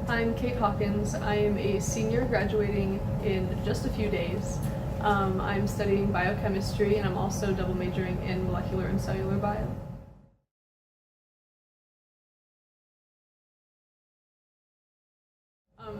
I'm Cait Hawkins. I am a senior graduating in just a few days. I'm studying biochemistry, and I'm also double majoring in molecular and cellular bio.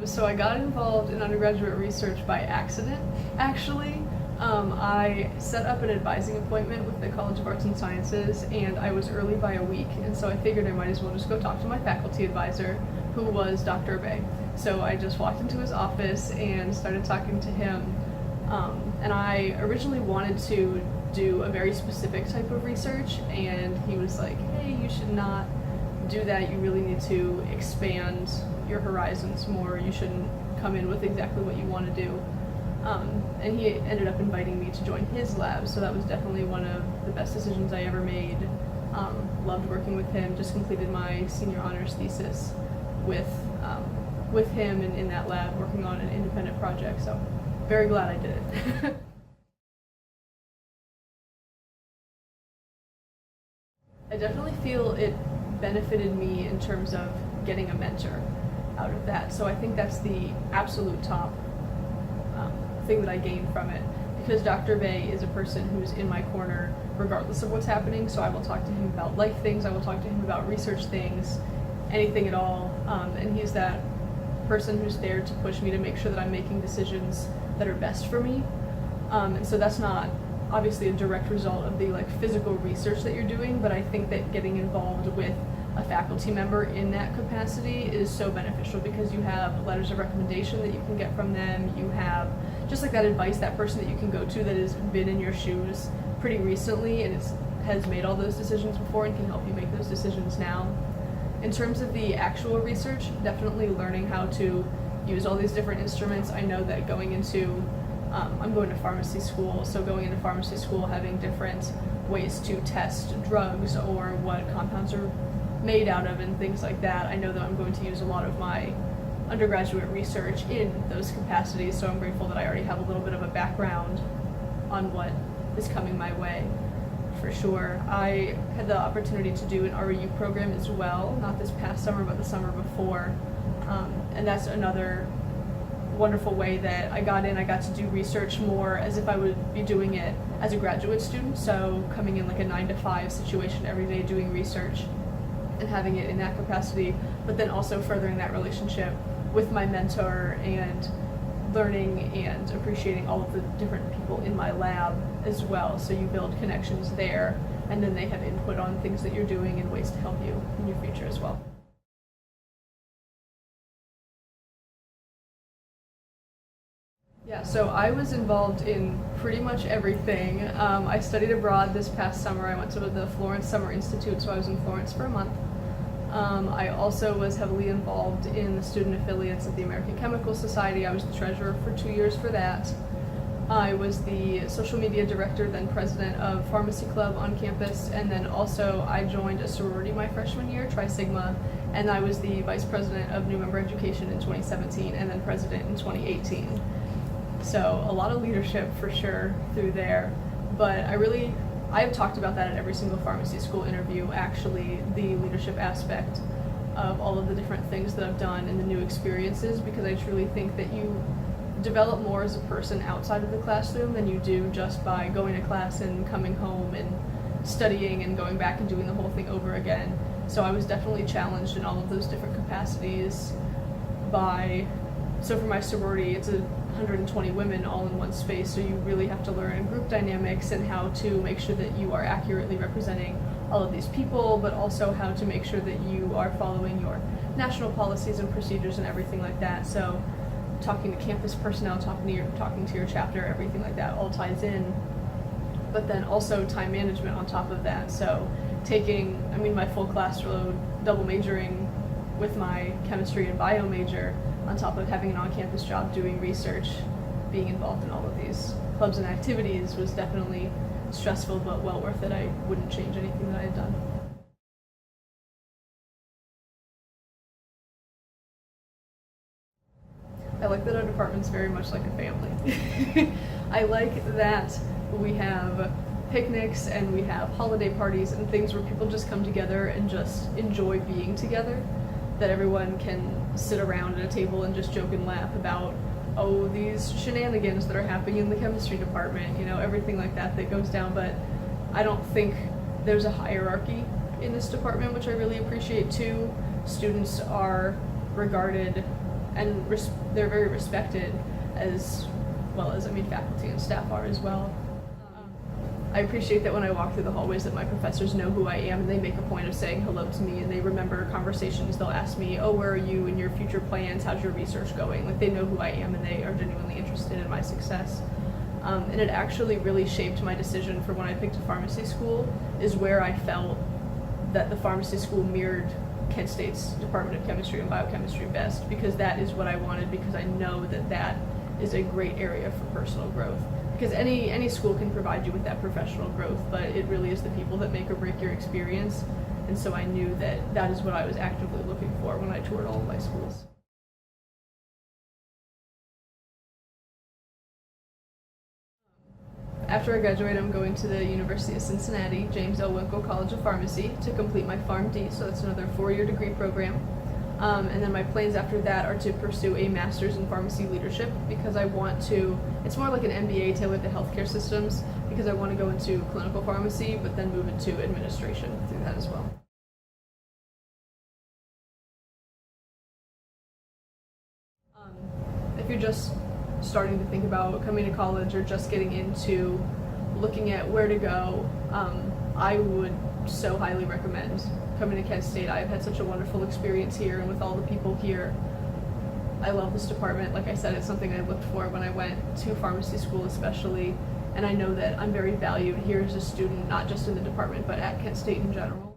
So I got involved in undergraduate research by accident, actually. I set up an advising appointment with the College of Arts and Sciences, and I was early by a week, and so I figured I might as well just go talk to my faculty advisor, who was Dr. Bay. So I just walked into his office and started talking to him, and I originally wanted to do a very specific type of research, and he was like, hey, you should not do that. You really need to expand your horizons more. You shouldn't come in with exactly what you want to do. And he ended up inviting me to join his lab, so that was definitely one of the best decisions I ever made. Loved working with him, just completed my senior honors thesis with him and in that lab working on an independent project, so very glad I did it. I definitely feel it benefited me in terms of getting a mentor out of that, so I think that's the absolute top thing that I gained from it, because Dr. Bay is a person who's in my corner regardless of what's happening, so I will talk to him about life things, I will talk to him about research things, anything at all, and he's that person who's there to push me to make sure that I'm making decisions that are best for me, and so that's not obviously a direct result of the physical research that you're doing, but I think that getting involved with a faculty member in that capacity is so beneficial, because you have letters of recommendation that you can get from them, you have just that advice, that person that you can go to that has been in your shoes pretty recently and has made all those decisions before and can help you make those decisions now. In terms of the actual research, definitely learning how to use all these different instruments. I know that going into, I'm going to pharmacy school, so going into pharmacy school, having different ways to test drugs or what compounds are made out of and things like that. I know that I'm going to use a lot of my undergraduate research in those capacities, so I'm grateful that I already have a little bit of a background on what is coming my way, for sure. I had the opportunity to do an REU program as well, not this past summer, but the summer before, and that's another wonderful way that I got in. I got to do research more as if I would be doing it as a graduate student, so coming in a 9-to-5 situation every day doing research and having it in that capacity, but then also furthering that relationship with my mentor and learning and appreciating all of the different people in my lab as well. So you build connections there, and then they have input on things that you're doing and ways to help you in your future as well. Yeah, so I was involved in pretty much everything. I studied abroad this past summer. I went to the Florence Summer Institute, so I was in Florence for a month. I also was heavily involved in the student affiliates of the American Chemical Society. I was the treasurer for 2 years for that. I was the social media director, then president of Pharmacy Club on campus, and then also I joined a sorority my freshman year, Tri Sigma, and I was the vice president of new member education in 2017 and then president in 2018. So a lot of leadership for sure through there, but I have talked about that at every single pharmacy school interview, actually, the leadership aspect of all of the different things that I've done and the new experiences, because I truly think that you develop more as a person outside of the classroom than you do just by going to class and coming home and studying and going back and doing the whole thing over again. So I was definitely challenged in all of those different capacities so for my sorority, it's 120 women all in one space, so you really have to learn group dynamics and how to make sure that you are accurately representing all of these people, but also how to make sure that you are following your national policies and procedures and everything like that. So talking to campus personnel, talking to your chapter, everything like that all ties in. But then also time management on top of that. So taking, my full class load, double majoring with my chemistry and bio major, on top of having an on-campus job doing research, being involved in all of these clubs and activities was definitely stressful, but well worth it. I wouldn't change anything that I had done. I like that our department's very much like a family. I like that we have picnics and we have holiday parties and things where people just come together and just enjoy being together. that everyone can sit around at a table and just joke and laugh about, oh, these shenanigans that are happening in the chemistry department, you know, everything like that that goes down. But I don't think there's a hierarchy in this department, which I really appreciate too. Students are regarded and they're very respected, as well as, I mean, faculty and staff are as well. I appreciate that when I walk through the hallways that my professors know who I am and they make a point of saying hello to me, and they remember conversations. They'll ask me, oh, where are you in your future plans? How's your research going? Like, they know who I am and they are genuinely interested in my success. And it actually really shaped my decision for when I picked a pharmacy school, is where I felt that the pharmacy school mirrored Kent State's Department of Chemistry and Biochemistry best, because that is what I wanted, because I know that that is a great area for personal growth. Because any school can provide you with that professional growth, but it really is the people that make or break your experience. And so I knew that that is what I was actively looking for when I toured all of my schools. After I graduate, I'm going to the University of Cincinnati, James L. Winkle College of Pharmacy, to complete my PharmD, so that's another 4-year degree program. And then my plans after that are to pursue a master's in pharmacy leadership, because I want to, it's more like an MBA tailored to healthcare systems, because I want to go into clinical pharmacy, but then move into administration through that as well. If you're just starting to think about coming to college or just getting into looking at where to go, I would so highly recommend coming to Kent State. I've had such a wonderful experience here, and with all the people here, I love this department. Like I said, it's something I looked for when I went to pharmacy school especially, and I know that I'm very valued here as a student, not just in the department, but at Kent State in general.